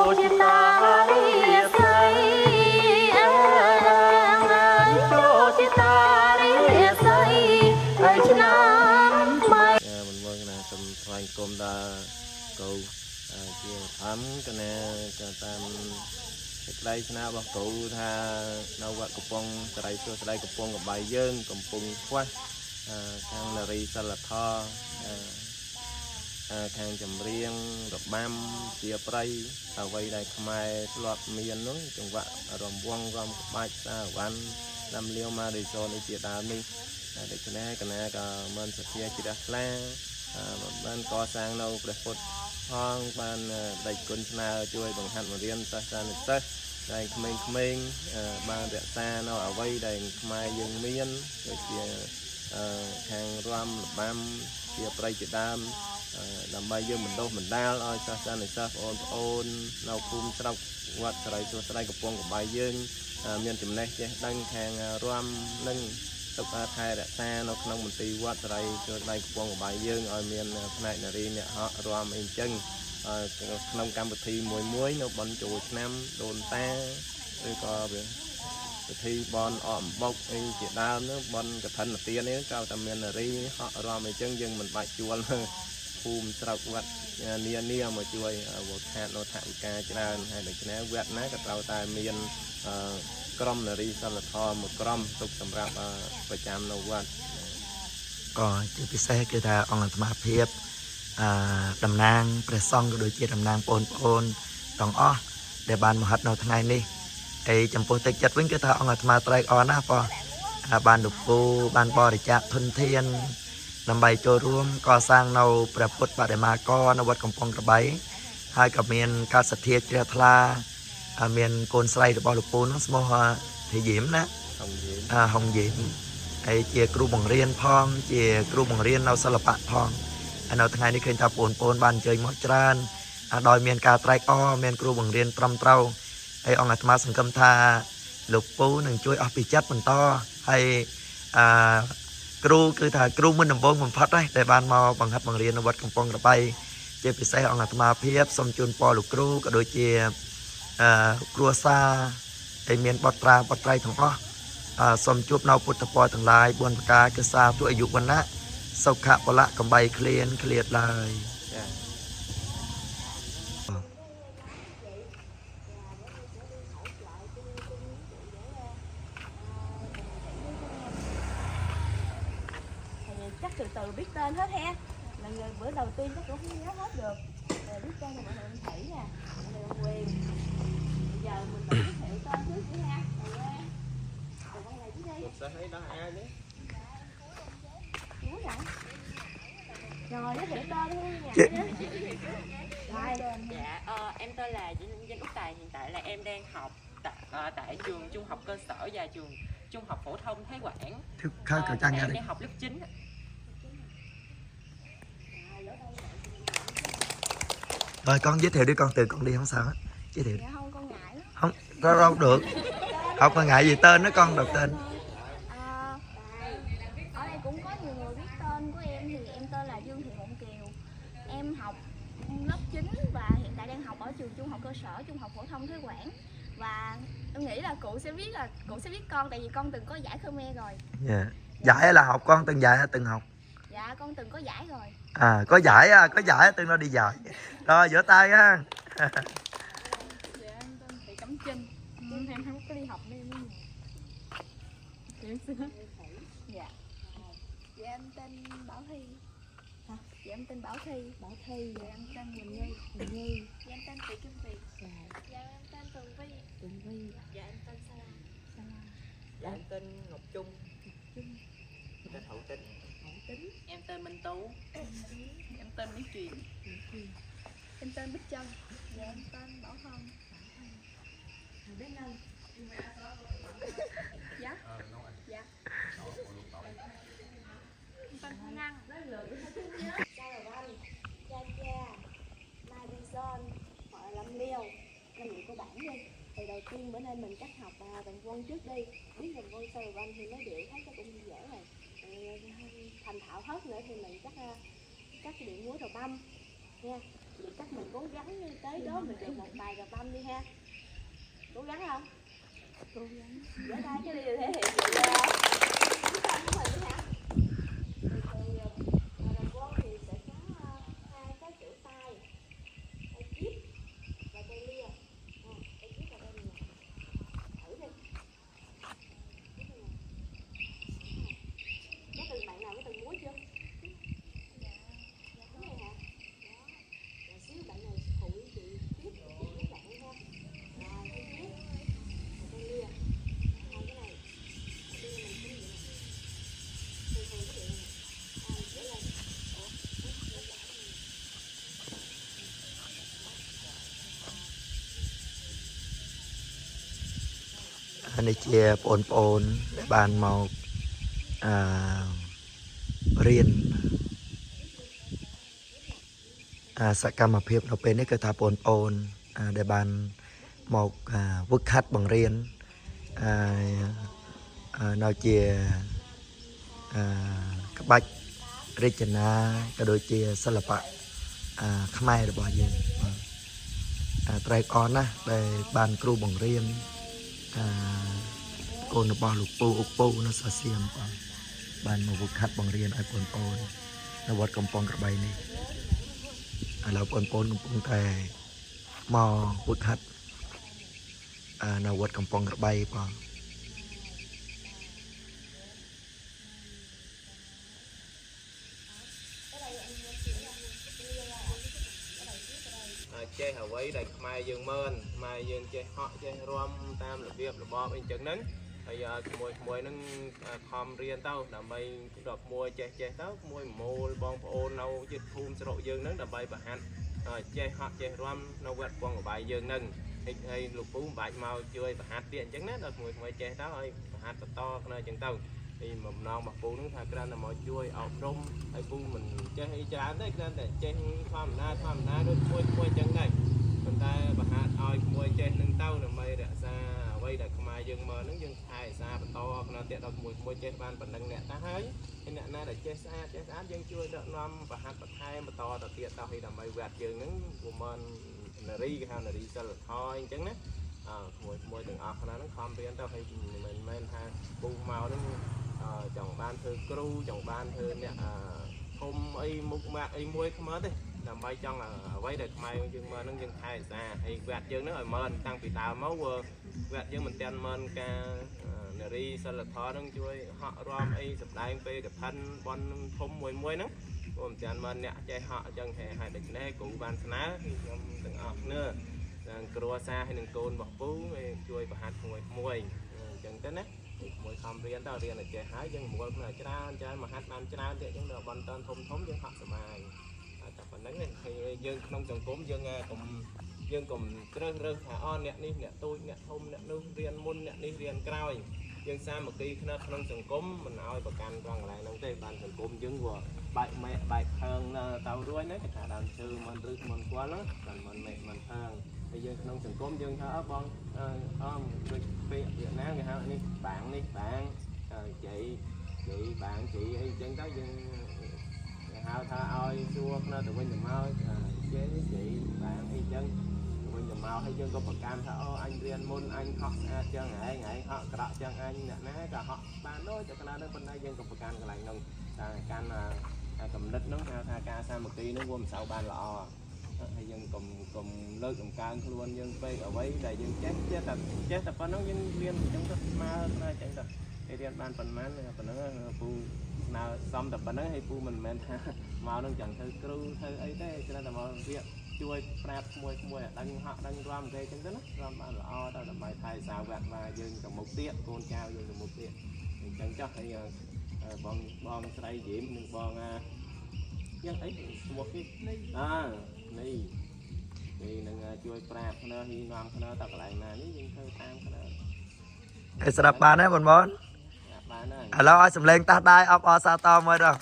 ជាតារីស្រីចូលជាតារីស្រីហើយឆ្នាំថ្មីមិនមើលណាសូមថ្លែងគុំដល់កូជាធម្មកណាតាមសេចក្តីស្នើរបស់គ្រូថានៅវត្តកំពង់សរីសួស្តីកំពង់កបាយយើងកំពុងខ្វះខាងនារីសិលធម៌ខាងចម្រៀងរបាំជាប្រៃអ្វីដែលខ្មែរធ្លាប់មាននោះចង្វាក់រំវង់រំក្បាច់សារវ៉ាន់ដាំលាវម៉ារីសូនេះជាដើមនេះដូច្នេះកណាក៏មិនសទ្ធាជ្រះថ្លាបានកសាងនៅព្រះពុទ្ធផងបានដេចគុណស្នើជួយបង្ហាត់បង្រៀនសិស្សនិស្សិតដែលក្មេងៗបានរក្សានៅអ្វីដែលខ្មែរយើងមានដូចជាខាងរំលបាំជាប្រៃជាដើមដើម្បីយើងបណ្ដុះបណ្ដាលឲ្យសិស្សនិស្សិតបងប្អូននៅភូមិស្រុកវត្តសរីសួស្តីកំពង់កបាយយើងមានចំណេះចេះដឹងខាងរំនិងទុកថែរក្សានៅក្នុងមន្ទីរវត្តសរីសួស្តីកំពង់កបាយយើងឲ្យមានផ្នែកនារីអ្នកហោះរំអីចឹងក្នុងកម្មវិធីមួយនៅបន់ចូលឆ្នាំដូនតាឬក៏ពិធីបន់អកអំបុកអីជាដើមនោះបន់កឋិនទាននេះក៏តែមាននារីហោះរំអីចឹងយើងមិនបាច់ជួលភូមិស្រុកវត្តនានាមកជួយវត្តខាតនៅថវិកាច្រើនហើយដូច្នេះវត្តណាក៏ត្រូវតែមានក្រុមនារីសិលធម៌មួយក្រុមទុកសម្រាប់ប្រចាំនៅវត្តក៏ជាពិសេសគឺថាអង្គអាត្មាភាពតំណាងព្រះសង្ឃក៏ដូចជាតំណាងបងប្អូនទាំងអស់ដែលបានមហិតនៅថ្ងៃនេះហើយចំពោះទឹកចិត្តវិញគឺថាអង្គអាត្មាត្រេកអរណាស់បងបានលោកពូបានបរិច្ចាគធនធានដើម្បីចូលរួមកសាងនៅព្រះពុទ្ធបដិមាករនៅវត្តកំពង់ក្របីហើយក៏មានការសទ្ធាជ្រះថ្លាមានកូនស្រីរបស់លោកពូនោះឈ្មោះធីយីមណាហុងយីមហើយជាគ្រូបង្រៀនផងជាគ្រូបង្រៀននៅសិល្បៈផងហើយនៅថ្ងៃនេះឃើញថាបងប្អូនបានអញ្ជើញមកច្រើនដោយមានការត្រេកអរមានគ្រូបង្រៀនត្រឹមត្រូវហើយអង្គអាត្មាសង្ឃឹមថាលោកពូនឹងជួយអស់ពីចិត្តបន្តហើយគ្រូគឺថាគ្រូមុនដំបូងបំផុតដែរដែលបានមកបង្ហាត់បង្រៀននៅវត្តកំពង់ក្របីជាពិសេសអង្គអាត្មាភាពសូមជូនពរលោកគ្រូក៏ដូចជាគ្រួសារដែលមានបទត្រាបទត្រៃទាំងអស់សូមជួបនៅពុទ្ធពរទាំងឡាយ4ប្រការគឺសាធុអាយុវណ្ណៈសុខៈពលៈកំបីឃ្លានឃ្លាតឡើយchắc từ từ biết tên hết ha là người bữa đầu tiên chắc cũng không nhớ hết được rồi biết tên là mọi người Thủy nè mọi người Quyền bây giờ mình phải giới thiệu tên trước chứ ha rồi con này chứ đi sẽ thấy đó ai đấy đúng rồi rồi giới thiệu tên đi dạ em tên là Danh Úc Tài, hiện tại là em đang học tại trường trung học cơ sở và trường trung học phổ thông Thế Quảng. Em đang học lớp 9. Rồi con giới thiệu đi con, từ con đi không sao hết. Giới thiệu. Dạ không, con ngại lắm. Không, đâu được. Không có ngại gì tên đó con, đọc tên. Ở đây cũng có nhiều người biết tên của em thì em tên là Dương Thị Mộng Kiều. Em học lớp 9 và hiện tại đang học ở trường trung học cơ sở, trung học phổ thông Thế Quảng. Và em nghĩ là cụ sẽ biết con tại vì con từng có giải Khmer rồi. Yeah. Giải là học con từng giải hay từng học? Dạ con từng có giải rồi. À có giải từng nó đi giải. Rồi vỗ tay ha. Dạ em tên Thị Cẩm Trinh. Em không có đi học nên em xin. Dạ. Dạ em tên Bảo Thi. Hả? Dạ em tên Bảo Thi. Dạ em tên Quỳnh Nhi. Dạ em tên Thị Kim Việt. Dạ em tên Tường Vi. Dạ em tên Sa La. Dạ em tên Ngọc Trung. tên Hậu Tính. Em tên Minh Tú. Em tên Mỹ Truyền. Em tên Bích Trân. Dạ em tên Bảo Hân. Bé Ngân. Dạ. Dạ. Em tên Phương Ngân. Cha là Văn, Cha Cha, Mai Đi Son, họ là Lâm Liêu. Năm người cô bản đi. Thì đầu tiên bữa nay mình chắc học Tần Quân trước đi. Biết Tần Quân sau rồi Văn thì nói điệu thấy chắc cũng dễ rồi. Thành thạo hết nữa thì mình chắc điệu múa đầu băm nha. vậy chắc mình cố gắng như tới đó mình được một bài gặp âm đi ha, cố gắng không? Cố gắng. Vỗ tay cái đi thể hiện sự quyết tâm của mình hả? Đồng quân thì sẽ có hai cái chữ tay, tay chip và tay lia. Tay chip và tay lia. Thử đi. Có từng bạn nào có từng múa chưa? Đúng rồi hả? Đó. Rồi xíu bạn này phụ chị tiếp với bạn ha. Rồi tay chip và tay lia. Hai cái này. Tay lia mình cũng vậy nè. Thường thường cái điệu này nè. Để lên. Này chia ôn để bàn màu riêngสกรรมភាពនៅពេលនេះគឺថាបងប្អូនដែលបានមកវឹកហាត់បង្រៀននៅជាក្បាច់រចនាក៏ដូចជាសិល្បៈខ្មែររបស់យើងត្រេកអរណាស់ដែលបានគ្រូបង្រៀនកូនរបស់លោកពូអុកពូនៅសាសៀមបានមកវឹកហាត់បង្រៀនឲ្យបងប្អូននៅវត្តកំពង់ក្របីនេះឥឡូវបងប្អូនកំពុងតែមកវឹកហាត់នៅវត្តកំពង់ក្របីបងចេះអ្វីដែលខ្មែរយើងមើលខ្មែរយើងចេះហក់ចេះរាំតាមរបៀបរបបអីចឹងហ្នឹងហើយមួយហ្នឹងខំរៀនទៅដើម្បីដល់មួយចេះទៅមួយមូលបងប្អូននៅជិតភូមិស្រុកយើងហ្នឹងដើម្បីបង្ហាត់ចេះហក់ចេះរាំនៅវត្តពងកបាយយើងហ្នឹងហើយលោកពូបាច់មកជួយបង្ហាត់ទៀតអញ្ចឹងណាដល់មួយចេះទៅហើយបង្ហាត់បន្តគ្នាអញ្ចឹងទៅពីបំណងរបស់ពូហ្នឹងថាគ្រាន់តែមកជួយអប់រំហើយពូមិនចេះអីច្រើនទេគ្រាន់តែចេះធម្មតាដូចមួយអញ្ចឹងដែរប៉ុន្តែបង្ហាត់ឲ្យមួយចេះនឹងទៅដើម្បីរក្សាអ្វីដែលខ្មែរយើងមើលហ្នឹងយើងថែរក្សាបន្តគ្នាទៀតដល់មួយចេះបានប៉ុណ្ណឹងអ្នកតាហើយអ្នកណាដែលចេះស្អាតយើងជួយដឹកនាំបង្ហាត់បន្ថែមបន្តទៅទៀតដល់ឲ្យដើម្បីវត្តយើងហ្នឹងព្រមនារីគេហៅនារីសិលធម៌អញ្ចឹងណាមួយទាំងអស់គ្នាហ្នឹងខំរៀនទៅហើយមិនមែនថាពូមកហ្នឹងចង់បានធ្វើគ្រូចង់បានធ្វើអ្នកធំអីមុខម៉ាក់អីមួយខ្មើទេដើម្បីចង់អ្វីដែលខ្មែរយើងមើលហ្នឹងយើងថែរក្សាហើយវត្តយើងហ្នឹងឲ្យមើលតាំងពីដើមមកវត្តយើងមិនទាន់មើលការនារីសិលធម៌ហ្នឹងជួយហក់រាំអីសម្ដែងពេលកថាបនធំមួយហ្នឹងមិនទាន់មើលអ្នកចេះហក់អញ្ចឹងហើយដូច្នេះគ្រូបានស្នើខ្ញុំទាំងអស់គ្នាគ្រួសារហើយនឹងកូនរបស់ពូជួយប្រហាត់មួយអញ្ចឹងទៅណាមួយខំរៀនទៅរៀនឲ្យចេះហើយយើងមូលគ្នាច្រើនមកហាត់បានច្រើនទៀតអញ្ចឹងដល់បន្តធំយើងហក់សុបាយតែប៉ុណ្្នឹងហើយយើងក្នុងសង្គមយើងកុំជ្រើសថាអ្នកនេះអ្នកតូចអ្នកធំអ្នកនោះរៀនមុនអ្នកនេះរៀនក្រោយយើងសាមគ្គីគ្នាក្នុងសង្គមមិនឲ្យប្រកាន់ត្រង់កន្លែងហ្នឹងទេបានសង្គមយើងវាបែកម៉ែបែកផើងទៅរួចណាគេថាដើមឈើមិនឬមិនស្គាល់ហ្នឹងមិនម៉ែមិនផើងហើយយើងក្នុងសង្គមយើងថាបងដូចពេលវៀតណាមគេហៅនេះបាងជ័យបាងជ័យអីចឹងទៅយើងហៅថាឲ្យសួរគ្នាទៅវិញទៅមកជ័យបាងអីចឹងទៅវិញទៅមកហើយយើងក៏ប្រកាន់ថាអញរៀនមុនអញហក់ស្អាតចឹងឯងហក់ក្រក់ចឹងអញអ្នកណាក៏ហក់បានដូចតែខ្លះទៅប៉ុន្តែយើងក៏ប្រកាន់កន្លែងហ្នឹងតែកាន់កំណត់ហ្នឹងថាការសាមគ្គីហ្នឹងវាមិនសូវបានល្អហើយយើងកុំលើកដំកើងខ្លួនយើងពេកអ្វីដែលយើងចេះតែប៉ុណ្ណឹងយើងរៀនអញ្ចឹងទៅស្មើគ្នាអញ្ចឹងទៅហើយរៀនបានប៉ុន្មានប៉ុណ្ណឹងពូស្នើសំតែប៉ុណ្ណឹងហើយពូមិនមែនថាមកនឹងchẳngធ្វើគ្រូធ្វើអីទេគ្រាន់តែមកវាជួយប្រាប់មួយដឹងហក់ដឹងរាំគេអញ្ចឹងទៅណារាំបានល្អទៅដើម្បីថែសាវត្តមកយើងទៅមុខទៀតកូនចៅយើងទៅមុខទៀតអញ្ចឹងចុះហើយបងស្រីយីមនឹងបងយ៉ាងអីឈ្មោះគេនេះនឹងជួយប្រាប់គ្នាហ៊ីនាំគ្នាទៅកន្លែងណានេះយើងធ្វើតាមគ្នាស្ដាប់បានទេបងបានហើយឥឡូវឲ្យសំឡេងតាស់ដែរអបអរសាទរមើលដល់